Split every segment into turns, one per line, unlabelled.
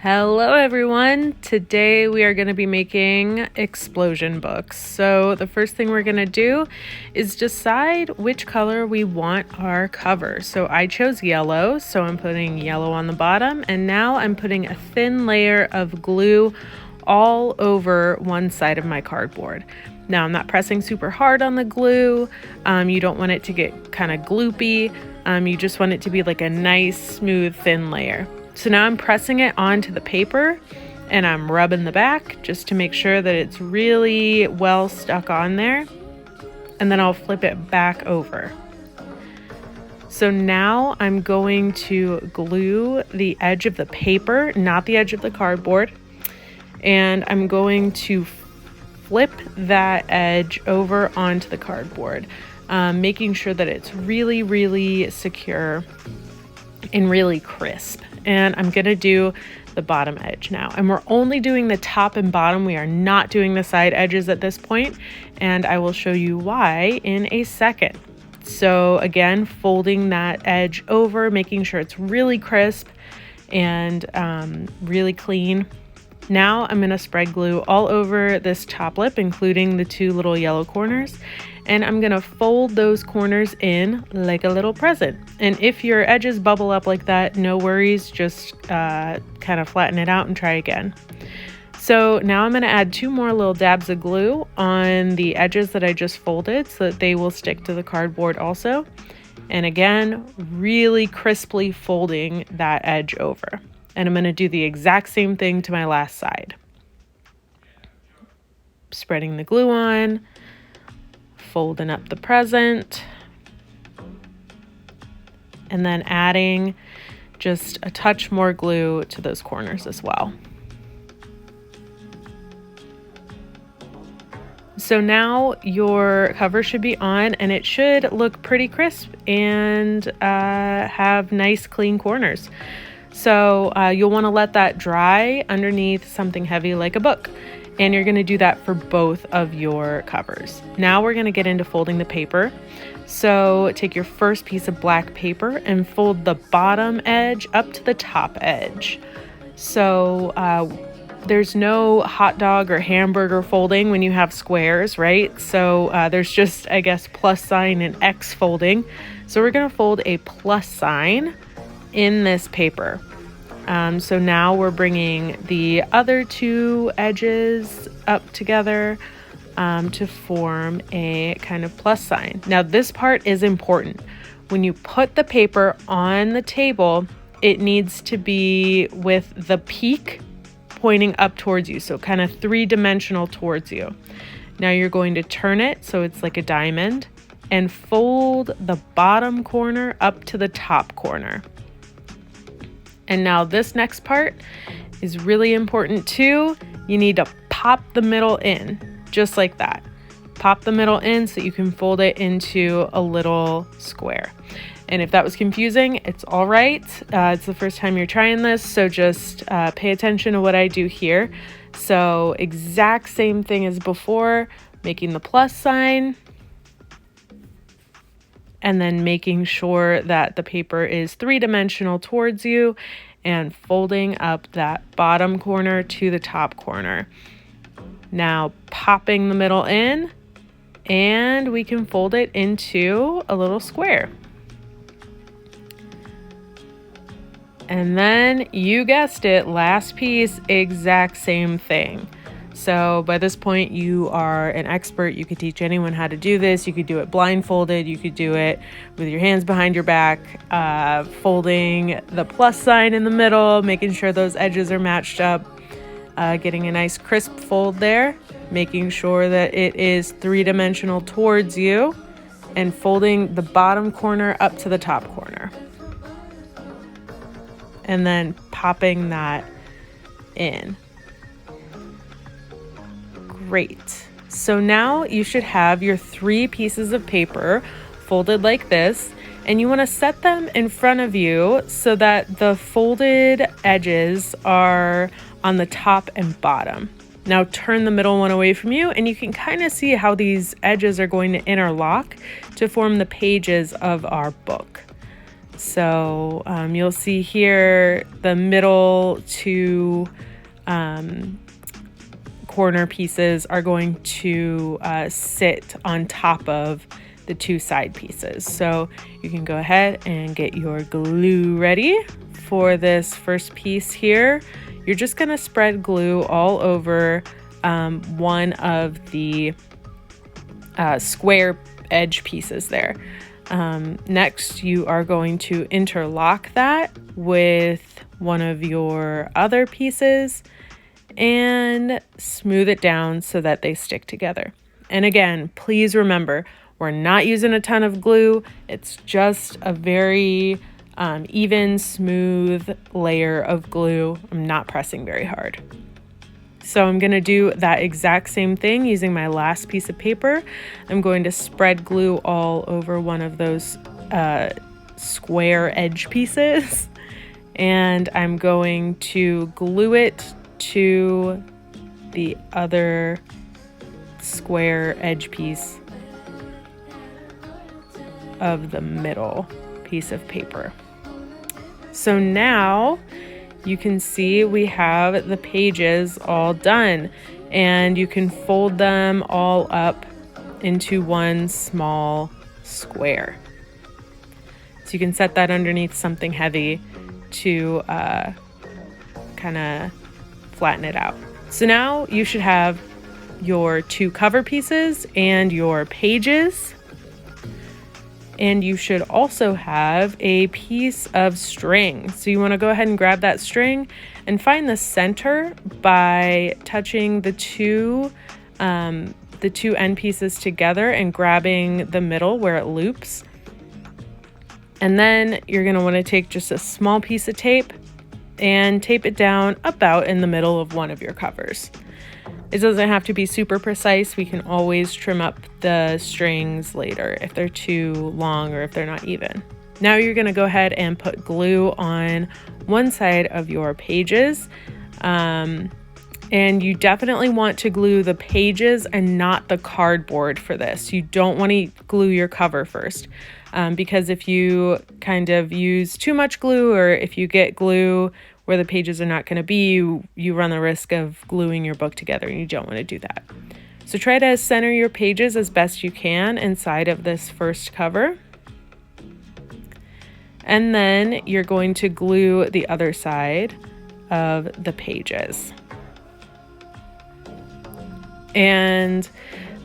Hello everyone! Today we are going to be making explosion books. So the first thing we're going to do is decide which color we want our cover. So I chose yellow, so I'm putting yellow on the bottom, and now I'm putting a thin layer of glue all over one side of my cardboard. Now I'm not pressing super hard on the glue. You don't want it to get kind of gloopy. You just want it to be like a nice, smooth, thin layer. So now I'm pressing it onto the paper and I'm rubbing the back just to make sure that it's really well stuck on there. And then I'll flip it back over. So now I'm going to glue the edge of the paper, not the edge of the cardboard. And I'm going to flip that edge over onto the cardboard, making sure that it's really, really secure and really crisp. And I'm going to do the bottom edge now. And we're only doing the top and bottom. We are not doing the side edges at this point, and I will show you why in a second. So again, folding that edge over, making sure it's really crisp and really clean. Now I'm going to spread glue all over this top lip, including the two little yellow corners. And I'm going to fold those corners in like a little present. And if your edges bubble up like that, no worries, just kind of flatten it out and try again. So now I'm going to add two more little dabs of glue on the edges that I just folded so that they will stick to the cardboard also. And again, really crisply folding that edge over. And I'm going to do the exact same thing to my last side. Spreading the glue on, folding up the present, and then adding just a touch more glue to those corners as well. So now your cover should be on and it should look pretty crisp and have nice clean corners. So you'll want to let that dry underneath something heavy like a book. And you're going to do that for both of your covers. Now we're going to get into folding the paper. So take your first piece of black paper and fold the bottom edge up to the top edge. So there's no hot dog or hamburger folding when you have squares, right? So there's just, I guess, plus sign and X folding. So we're going to fold a plus sign in this paper. So now we're bringing the other two edges up together to form a kind of plus sign. Now this part is important. When you put the paper on the table, it needs to be with the peak pointing up towards you, so kind of three-dimensional towards you. Now you're going to turn it so it's like a diamond and fold the bottom corner up to the top corner. And now this next part is really important too. You need to pop the middle in, just like that. Pop the middle in so you can fold it into a little square. And if that was confusing, it's all right. It's the first time you're trying this, so just pay attention to what I do here. So exact same thing as before, making the plus sign, and then making sure that the paper is three-dimensional towards you and folding up that bottom corner to the top corner. Now popping the middle in, and we can fold it into a little square. And then you guessed it, last piece, exact same thing. So by this point, you are an expert. You could teach anyone how to do this. You could do it blindfolded. You could do it with your hands behind your back, folding the plus sign in the middle, making sure those edges are matched up, getting a nice crisp fold there, making sure that it is three-dimensional towards you, and folding the bottom corner up to the top corner. And then popping that in. Great. So now you should have your three pieces of paper folded like this, and you want to set them in front of you so that the folded edges are on the top and bottom. Now turn the middle one away from you, and you can kind of see how these edges are going to interlock to form the pages of our book. So you'll see here the middle two corner pieces are going to sit on top of the two side pieces. So you can go ahead and get your glue ready for this first piece here. You're just going to spread glue all over one of the square edge pieces there. Next, you are going to interlock that with one of your other pieces and smooth it down so that they stick together. And again, please remember, we're not using a ton of glue. It's just a very even, smooth layer of glue. I'm not pressing very hard. So I'm going to do that exact same thing using my last piece of paper. I'm going to spread glue all over one of those square edge pieces, and I'm going to glue it to the other square edge piece of the middle piece of paper. So now you can see we have the pages all done, and you can fold them all up into one small square. So you can set that underneath something heavy to kind of flatten it out. So now you should have your two cover pieces and your pages. And you should also have a piece of string. So you want to go ahead and grab that string and find the center by touching the two end pieces together and grabbing the middle where it loops. And then you're going to want to take just a small piece of tape and tape it down about in the middle of one of your covers. It doesn't have to be super precise. We can always trim up the strings later if they're too long or if they're not even. Now you're going to go ahead and put glue on one side of your pages. And you definitely want to glue the pages and not the cardboard for this. You don't want to glue your cover first, because if you kind of use too much glue, or if you get glue where the pages are not going to be, you run the risk of gluing your book together, and you don't want to do that. So try to center your pages as best you can inside of this first cover. And then you're going to glue the other side of the pages. And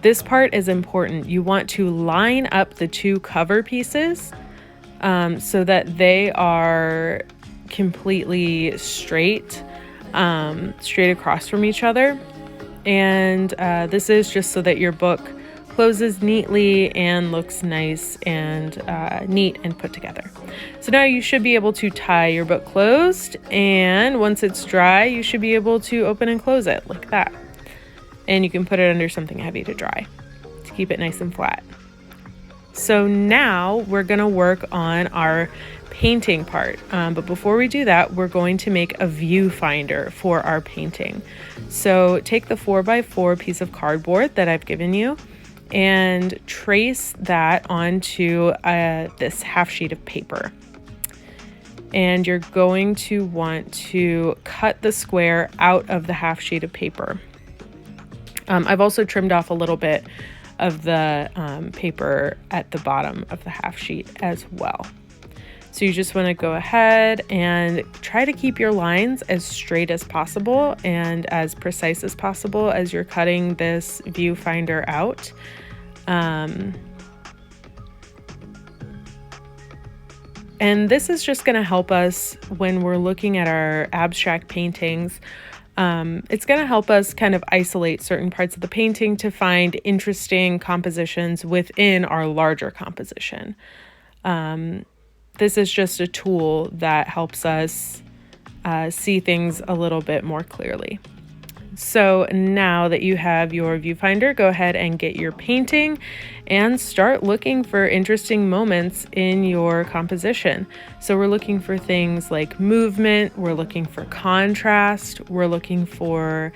this part is important. You want to line up the two cover pieces so that they are completely straight across from each other. And this is just so that your book closes neatly and looks nice and neat and put together. So now you should be able to tie your book closed, and once it's dry, you should be able to open and close it like that. And you can put it under something heavy to dry to keep it nice and flat. So now we're going to work on our painting part. But before we do that, we're going to make a viewfinder for our painting. So take the 4x4 piece of cardboard that I've given you and trace that onto this half sheet of paper. And you're going to want to cut the square out of the half sheet of paper. I've also trimmed off a little bit of the paper at the bottom of the half sheet as well. So you just want to go ahead and try to keep your lines as straight as possible and as precise as possible as you're cutting this viewfinder out. And this is just going to help us when we're looking at our abstract paintings. It's going to help us kind of isolate certain parts of the painting to find interesting compositions within our larger composition. This is just a tool that helps us see things a little bit more clearly. So now that you have your viewfinder, go ahead and get your painting and start looking for interesting moments in your composition. So we're looking for things like movement, we're looking for contrast, we're looking for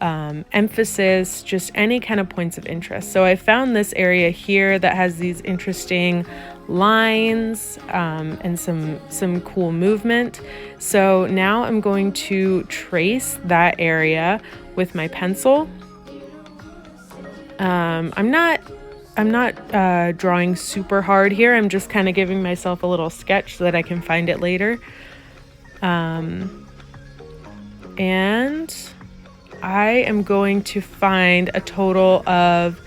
emphasis, just any kind of points of interest. So I found this area here that has these interesting lines and some cool movement. So now I'm going to trace that area with my pencil. I'm not drawing super hard here. I'm just kind of giving myself a little sketch so that I can find it later. And I am going to find a total of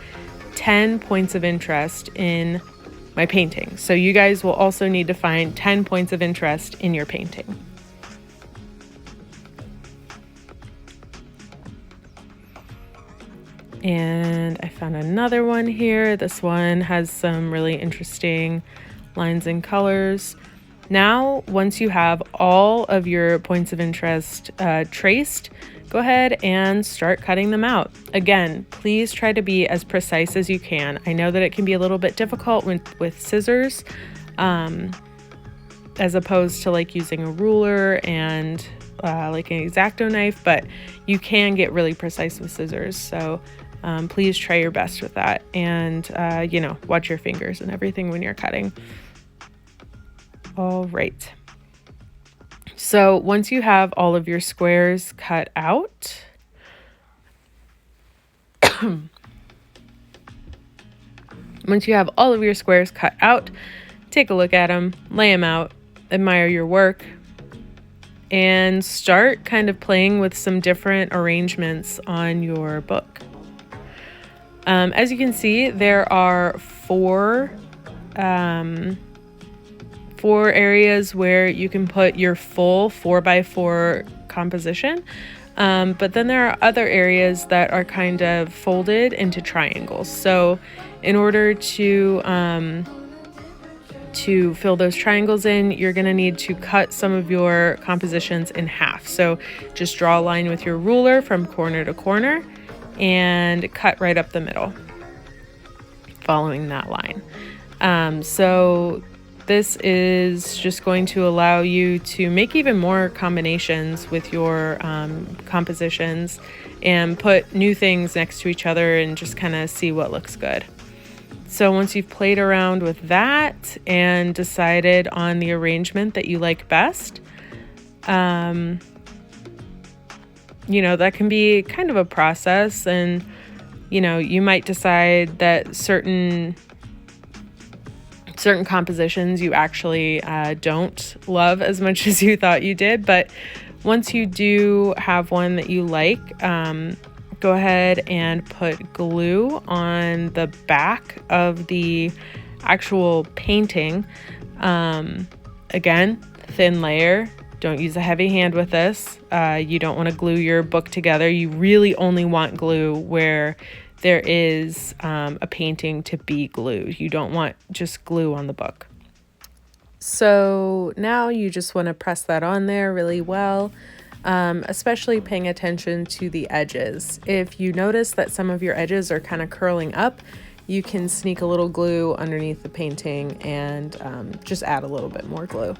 10 points of interest in my painting. So you guys will also need to find 10 points of interest in your painting. And I found another one here. This one has some really interesting lines and colors. Now, once you have all of your points of interest traced, go ahead and start cutting them out. Again, please try to be as precise as you can. I know that it can be a little bit difficult with scissors, as opposed to like using a ruler and like an X-Acto knife, but you can get really precise with scissors. So please try your best with that, and you know, watch your fingers and everything when you're cutting. All right. So once you have all of your squares cut out, take a look at them, lay them out, admire your work, and start kind of playing with some different arrangements on your book. As you can see, there are four areas where you can put your full 4x4 composition, but then there are other areas that are kind of folded into triangles. So in order to fill those triangles in, you're going to need to cut some of your compositions in half. So just draw a line with your ruler from corner to corner and cut right up the middle following that line. So this is just going to allow you to make even more combinations with your compositions and put new things next to each other and just kind of see what looks good. So once you've played around with that and decided on the arrangement that you like best, you know, that can be kind of a process, and you know, you might decide that certain compositions you actually don't love as much as you thought you did. But once you do have one that you like, go ahead and put glue on the back of the actual painting. Again, thin layer. Don't use a heavy hand with this. You don't want to glue your book together. You really only want glue where there is a painting to be glued. You don't want just glue on the book. So now you just want to press that on there really well, especially paying attention to the edges. If you notice that some of your edges are kind of curling up, you can sneak a little glue underneath the painting and just add a little bit more glue.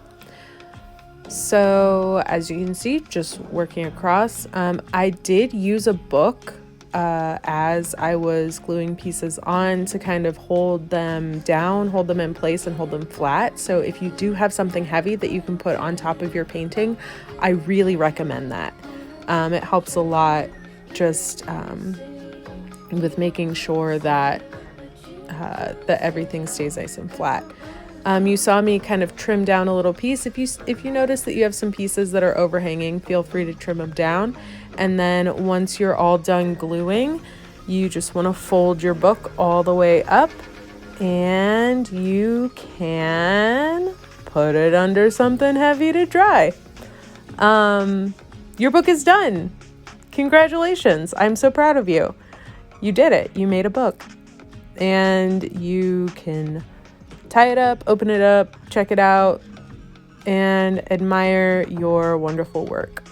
So as you can see, just working across, I did use a book as I was gluing pieces on to kind of hold them down, hold them in place, and hold them flat. So if you do have something heavy that you can put on top of your painting, I really recommend that. It helps a lot just with making sure that that everything stays nice and flat. You saw me kind of trim down a little piece. If you notice that you have some pieces that are overhanging, feel free to trim them down. And then once you're all done gluing, you just want to fold your book all the way up, and you can put it under something heavy to dry. Your book is done. Congratulations. I'm so proud of you. You did it. You made a book. And you can tie it up, open it up, check it out, and admire your wonderful work.